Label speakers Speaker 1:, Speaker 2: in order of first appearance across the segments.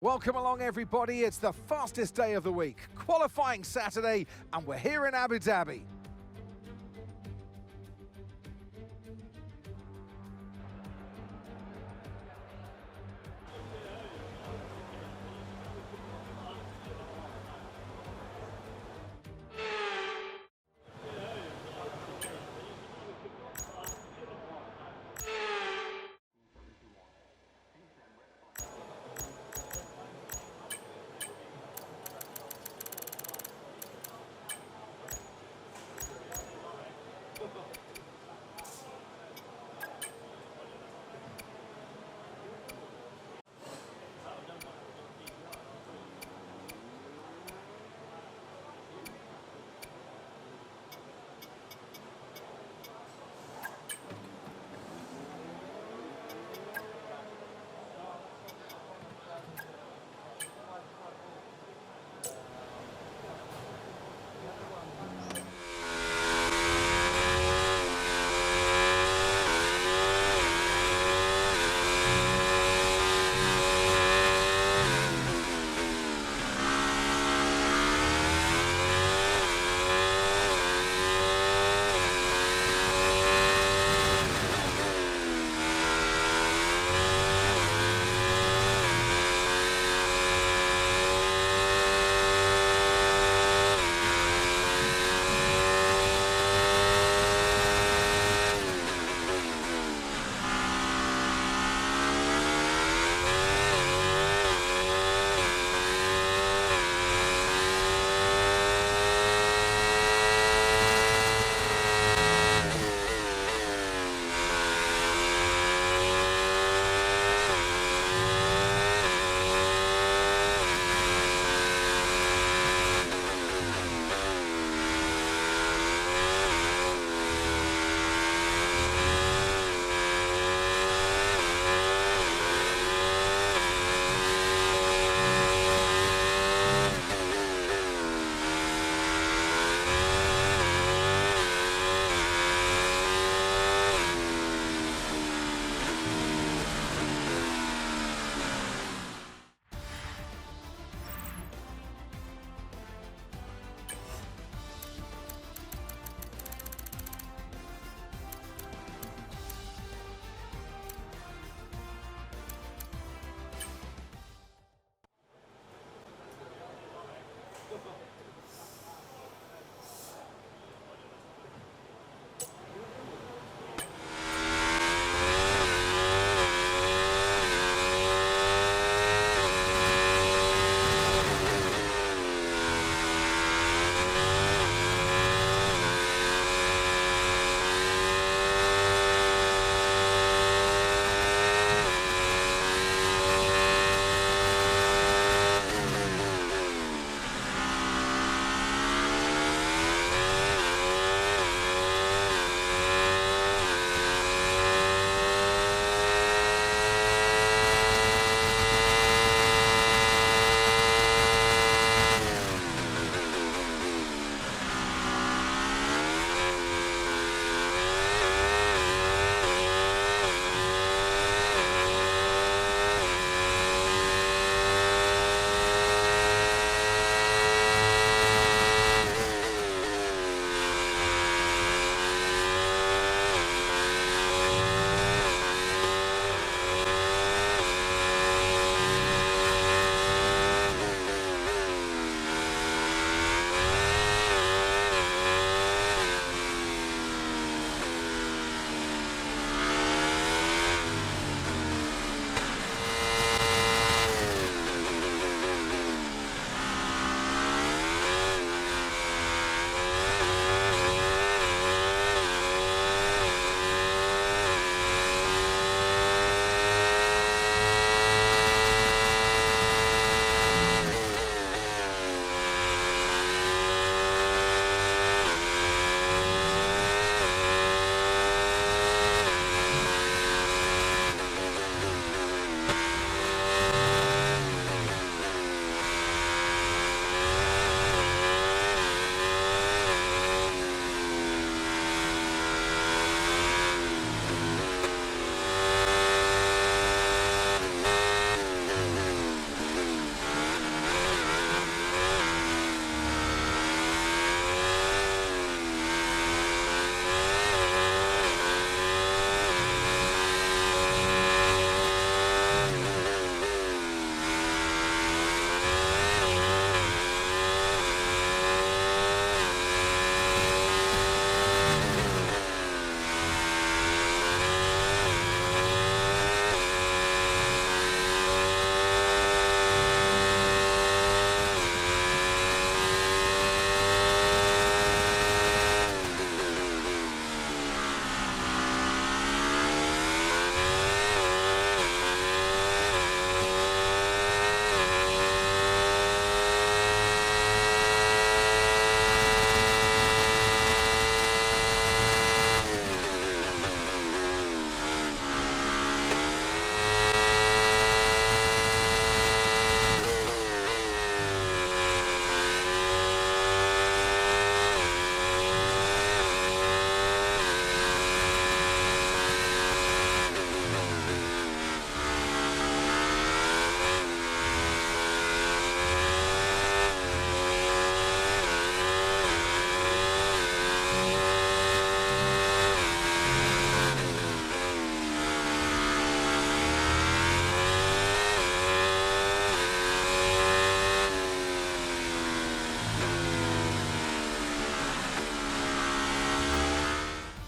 Speaker 1: Welcome along, everybody. It's the fastest day of the week, qualifying Saturday, and we're here in Abu Dhabi.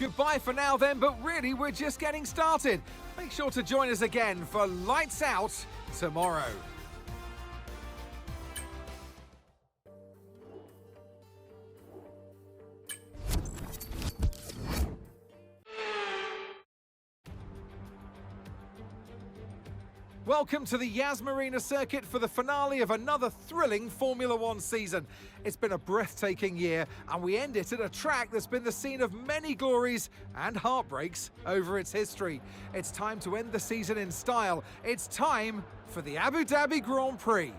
Speaker 1: Goodbye for now then, but really we're just getting started. Make sure to join us again for Lights Out tomorrow. Welcome to the Yas Marina circuit for the finale of another thrilling Formula One season. It's been a breathtaking year, and we end it at a track that's been the scene of many glories and heartbreaks over its history. It's time to end the season in style. It's time for the Abu Dhabi Grand Prix.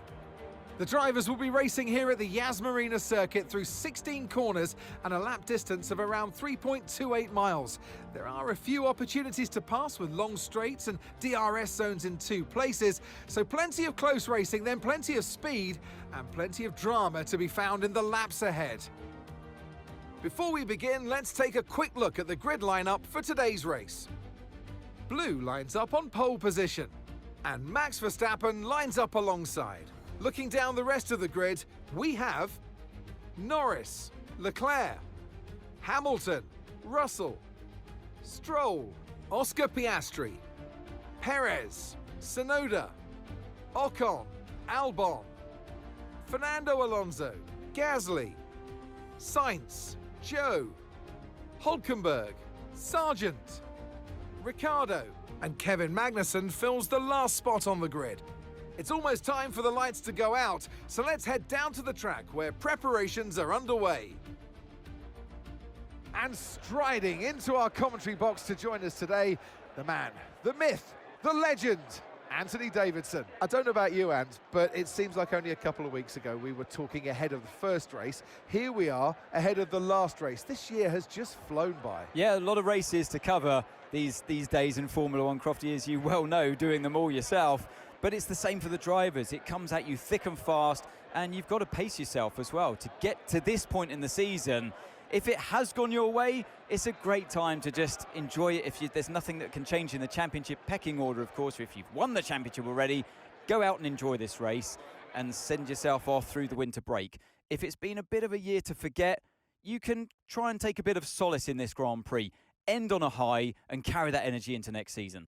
Speaker 1: The drivers will be racing here at the Yas Marina circuit through 16 corners and a lap distance of around 3.28 miles. There are a few opportunities to pass with long straights and DRS zones in 2 places, so plenty of close racing, then plenty of speed and plenty of drama to be found in the laps ahead. Before we begin, let's take a quick look at the grid lineup for today's race. Blue lines up on pole position, and Max Verstappen lines up alongside. Looking down the rest of the grid, we have Norris, Leclerc, Hamilton, Russell, Stroll, Oscar Piastri, Perez, Tsunoda, Ocon, Albon, Fernando Alonso, Gasly, Sainz, Zhou, Hülkenberg, Sargent, Ricciardo, and Kevin Magnussen fills the last spot on the grid. It's almost time for the lights to go out, so let's head down to the track where preparations are underway. And striding into our commentary box to join us today, the man, the myth, the legend, Anthony Davidson. I don't know about you, Ant, but it seems like only a couple of weeks ago we were talking ahead of the first race. Here we are, ahead of the last race. This year has just flown by.
Speaker 2: Yeah, a lot of races to cover these days in Formula One, Crofty, as you well know, doing them all yourself. But it's the same for the drivers. It comes at you thick and fast, and you've got to pace yourself as well to get to this point in the season. If it has gone your way, it's a great time to just enjoy it. There's nothing that can change in the championship pecking order, of course. If you've won the championship already, go out and enjoy this race and send yourself off through the winter break. If it's been a bit of a year to forget, you can try and take a bit of solace in this Grand Prix, end on a high, and carry that energy into next season.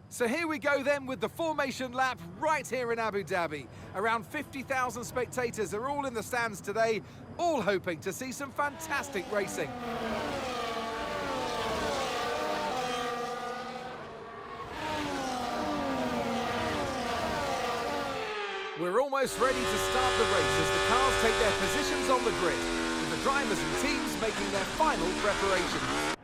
Speaker 1: So here we go then with the formation lap right here in Abu Dhabi. Around 50,000 spectators are all in the stands today, all hoping to see some fantastic racing. We're almost ready to start the race as the cars take their positions on the grid, with the drivers and teams making their final preparations.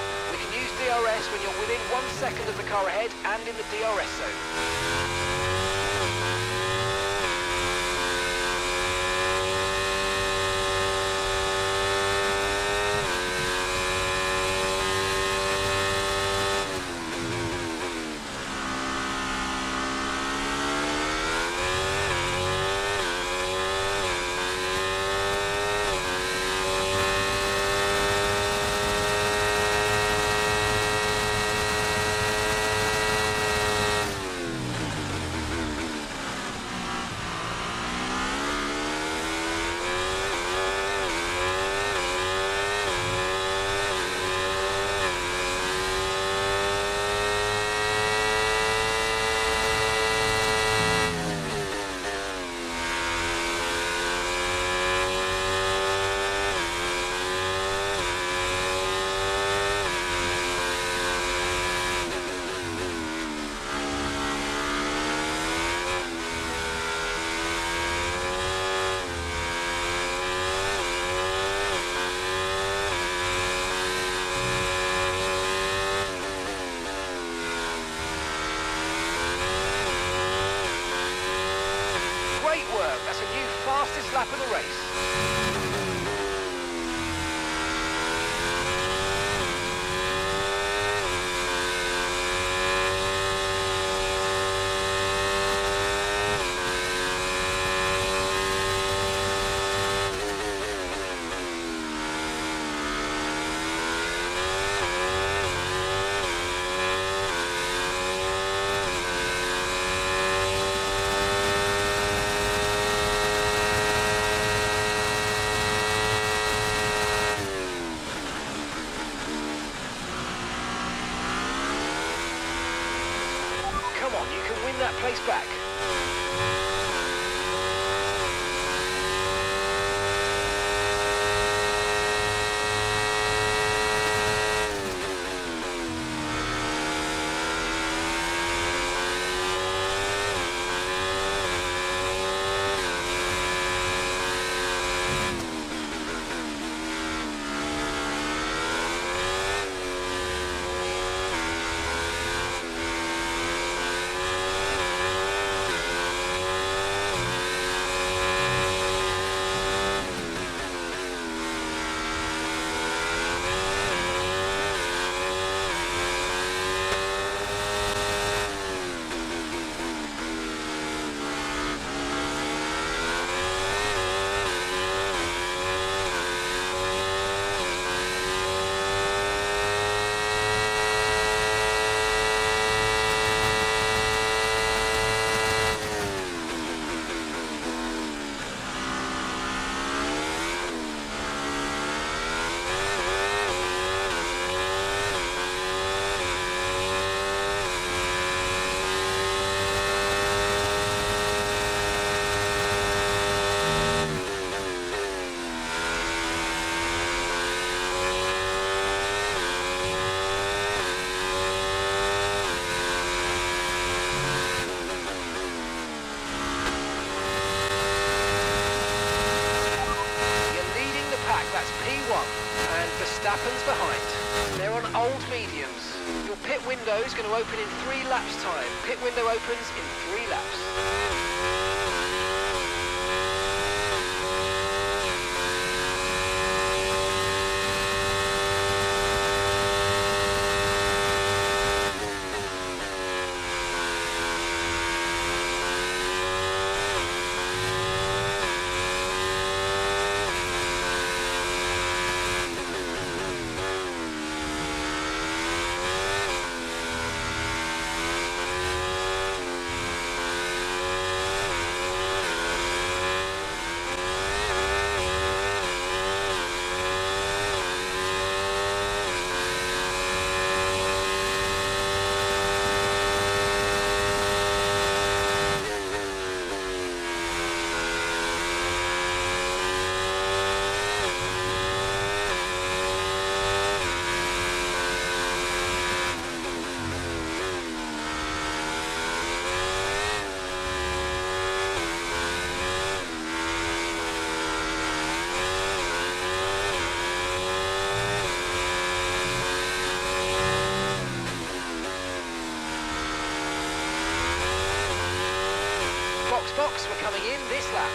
Speaker 3: lap. We can use DRS when you're within 1 second of the car ahead and in the DRS zone. That's a new fastest lap of the race. Come on, you can win that place back. And Verstappen's behind. They're on old mediums. Your pit window is going to open in 3 laps' time. Pit window opens in 3 laps. box were coming in this lap.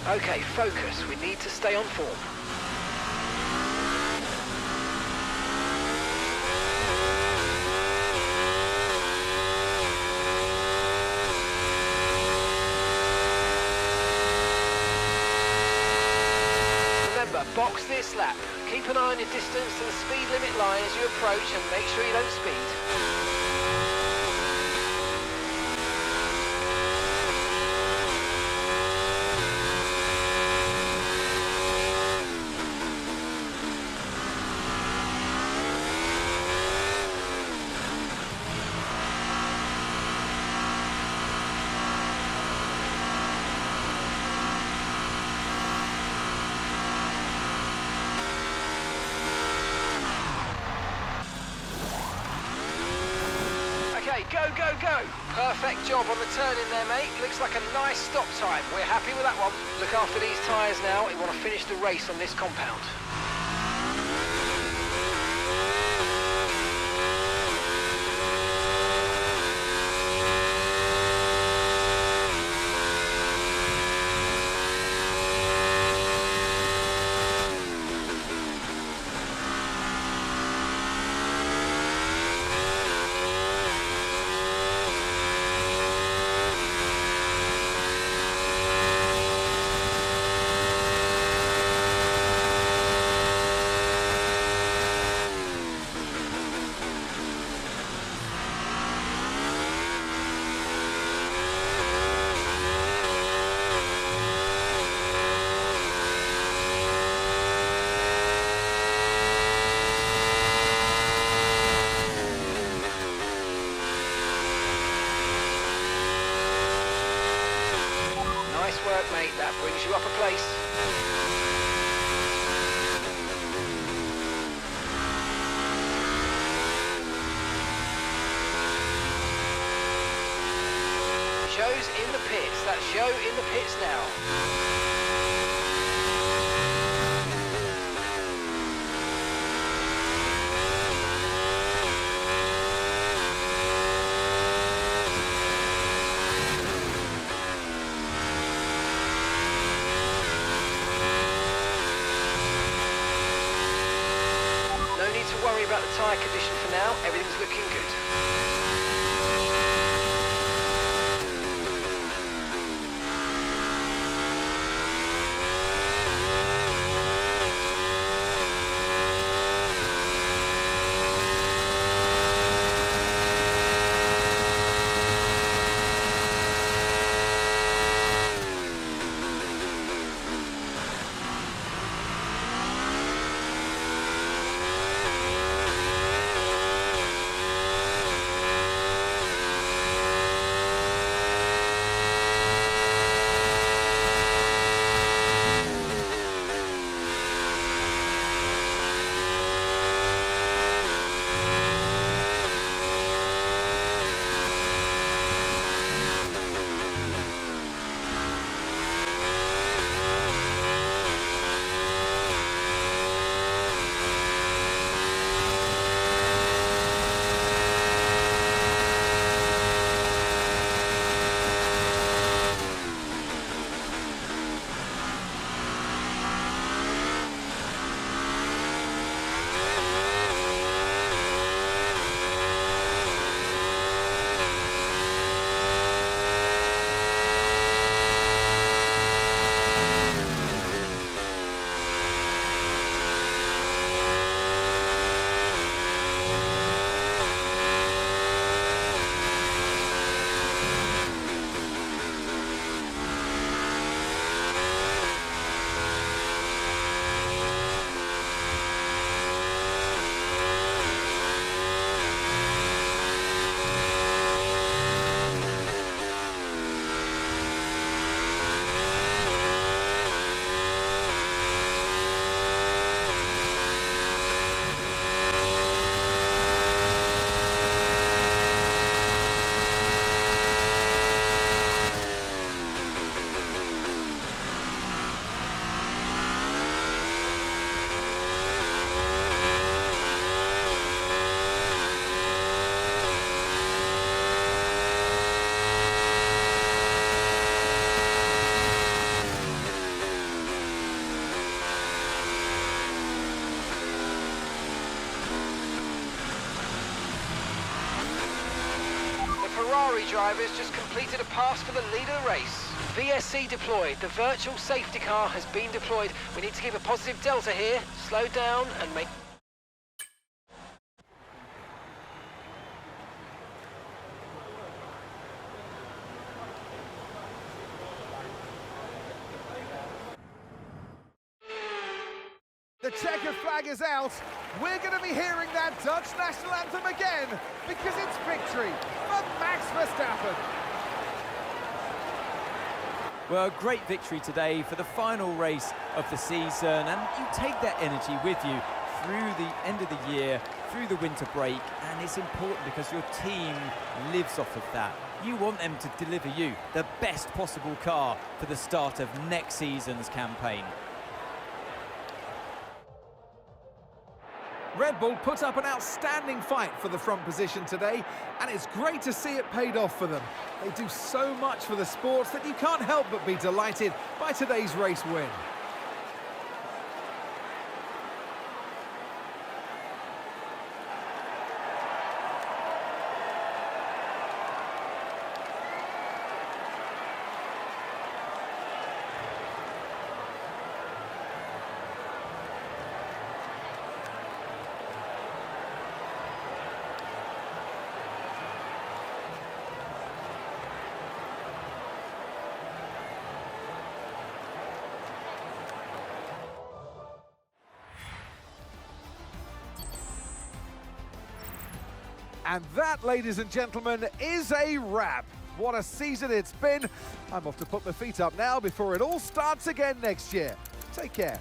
Speaker 3: Okay, focus. We need to stay on form. Remember, box this lap. Keep an eye on your distance to the speed limit line as you approach and make sure you don't speed. Go, go, go! Perfect job on the turn in there, mate. Looks like a nice stop time. We're happy with that one. Look after these tyres now. We want to finish the race on this compound. Nice work, mate. That brings you up a place. Show's in the pits. That's Show in the pits now. Worry about the tyre condition for now, everything's looking good. Ferrari drivers just completed a pass for the leader race. VSC deployed. The virtual safety car has been deployed. We need to keep a positive delta here. Slow down and make...
Speaker 1: The checkered flag is out. We're going to be hearing that Dutch national anthem again because it's victory for Max Verstappen.
Speaker 2: Well, a great victory today for the final race of the season, and you take that energy with you through the end of the year, through the winter break, and it's important because your team lives off of that. You want them to deliver you the best possible car for the start of next season's campaign.
Speaker 1: Red Bull put up an outstanding fight for the front position today, and it's great to see it paid off for them. They do so much for the sports that you can't help but be delighted by today's race win. And that, ladies and gentlemen, is a wrap. What a season it's been. I'm off to put my feet up now before it all starts again next year. Take care.